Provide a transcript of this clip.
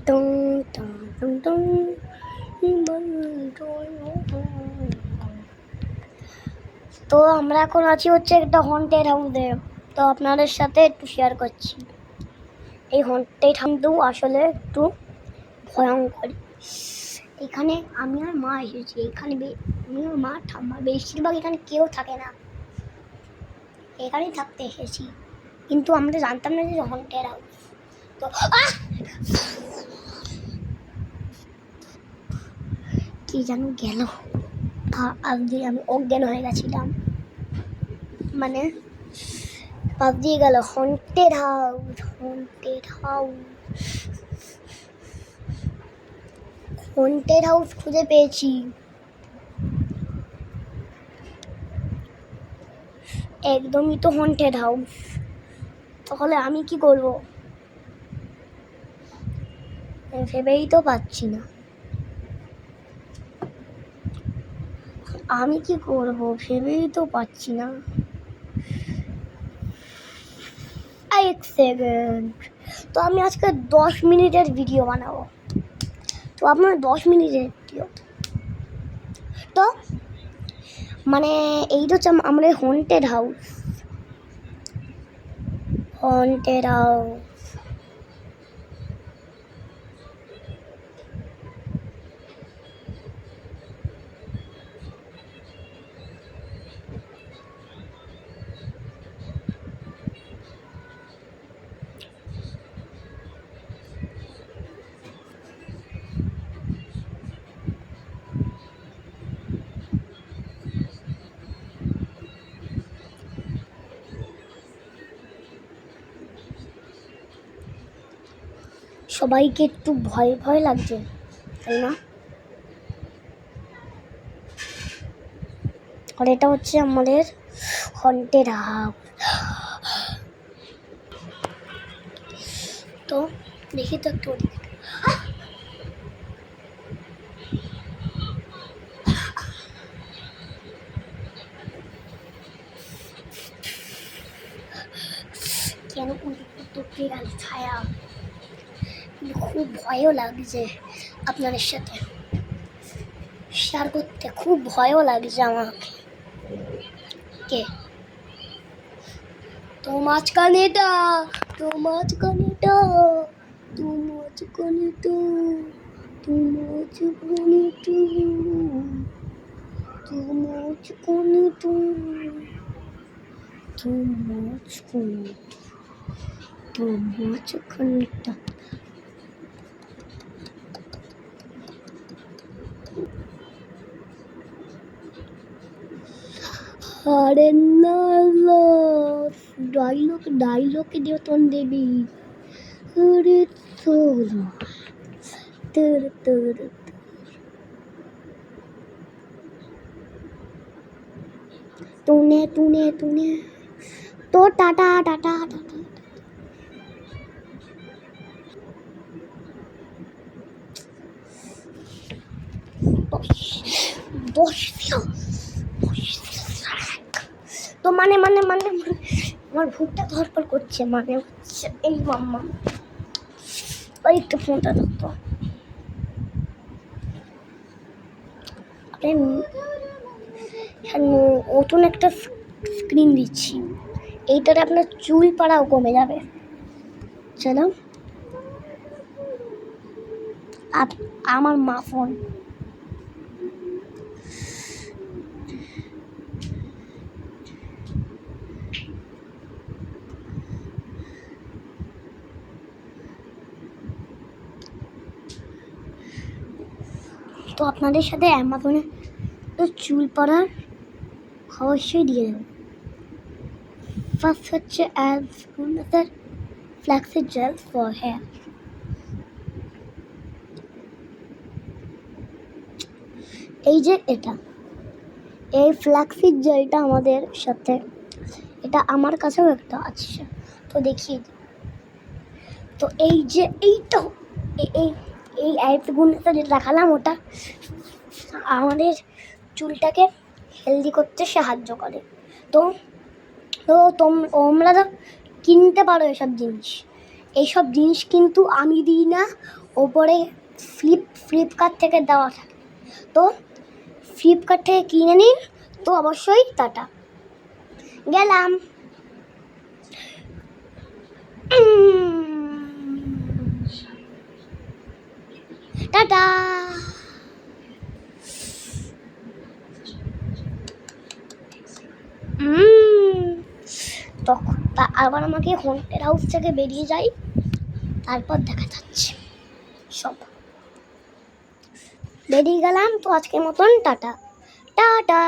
টুং টুং টুং টুং। তো আমরা এখন আছি হচ্ছে একটা হন্টেড হাউসে। তো আপনাদের সাথে একটু শেয়ার করছি। এই হন্টেড হাউসও আসলে একটু ভয়ঙ্কর। এখানে আমি আর মা এসেছি। এখানে আমি আর মা ঠাম্মা, বেশিরভাগ এখানে কেউ থাকে না, এখানেই থাকতে এসেছি। কিন্তু আমরা জানতাম না যে হন্টেড হাউস। তো কি যেন গেল, পাশ দিয়ে আমি অজ্ঞান হয়ে গেছিলাম, মানে পাশ দিয়ে গেল। Haunted house, haunted house, haunted house খুঁজে পেয়েছি। একদমই তো হন্টেড হাউস। তাহলে আমি কি করব ভেবেই তো পাচ্ছি না। আমি কি করব ভেবেই তো পাচ্ছি না। এক সেকেন্ড। তো আমি আজকে 10 মিনিটের ভিডিও বানাবো। তো আপনার 10 মিনিটের ভিডিও, তো মানে এইটা হচ্ছে আমাদের হন্টেড হাউস। হন্টেড হাউস, সবাইকে একটু ভয় ভয় লাগছে, তাই না? আর এটা হচ্ছে আমাদের হন্টেড হাউস। তো দেখি তো একটু কেন টপকে গেল ছায়া। খুব ভয়ও লাগছে আপনাদের সাথে শেয়ার করতে, খুব ভয়ও লাগছে আমাকে। কে তো মাঝখানেটা, তো মাঝখানেটা, তো মাঝখানেটা, তো মাঝখানেটা, তো মাঝখানেটা, তো মাঝখানেটা, তো মাঝখানেটা। আরে না, ডায়লগ দিও তোন দেবী। আরে চলো তোর তোর তুনে তুনে তুনে তো টাটা টাটা টাটা। দশ দিও। তো মানে মানে মানে আমার ভুকটা ধরপড় করছে, মানে হচ্ছে এই মাম্মা। ওই একটু ফোনটা ধরতো। নতুন একটা স্ক্রিন দিচ্ছি, এইটাতে আপনার চুল পাড়াও কমে যাবে। চলো, আমার মা ফোন। তো আপনাদের সাথে অ্যামাজনে তো চুল পড়ার অবশ্যই দিয়ে দেবো। ফার্স্ট হচ্ছে ফ্ল্যাক্সিড জেল ফর হেয়ার। এই যে এটা, এই ফ্ল্যাক্সিড জেলটা আমাদের সাথে, এটা আমার কাছেও একটা আছে, তো দেখিয়ে দিই। তো এই যে এইটা, এই এই অ্যাপসগুলোতে যেটা দেখালাম, ওটা আমাদের চুলটাকে হেলদি করতে সাহায্য করে। তো তো তোমরা তো কিনতে পারো এসব জিনিস, এইসব জিনিস কিন্তু আমি দিই না, ওপরে ফ্লিপকার্ট থেকে দেওয়া থাকে। তো ফ্লিপকার্ট থেকে কিনে নিন। তো অবশ্যই টাটা, গেলাম। টাটা। তখন আবার আমাকে হন্টেড হাউস থেকে বেরিয়ে যাই, তারপর দেখা যাচ্ছে সব। বেরিয়ে গেলাম। তো আজকের মতন টাটা টাটা।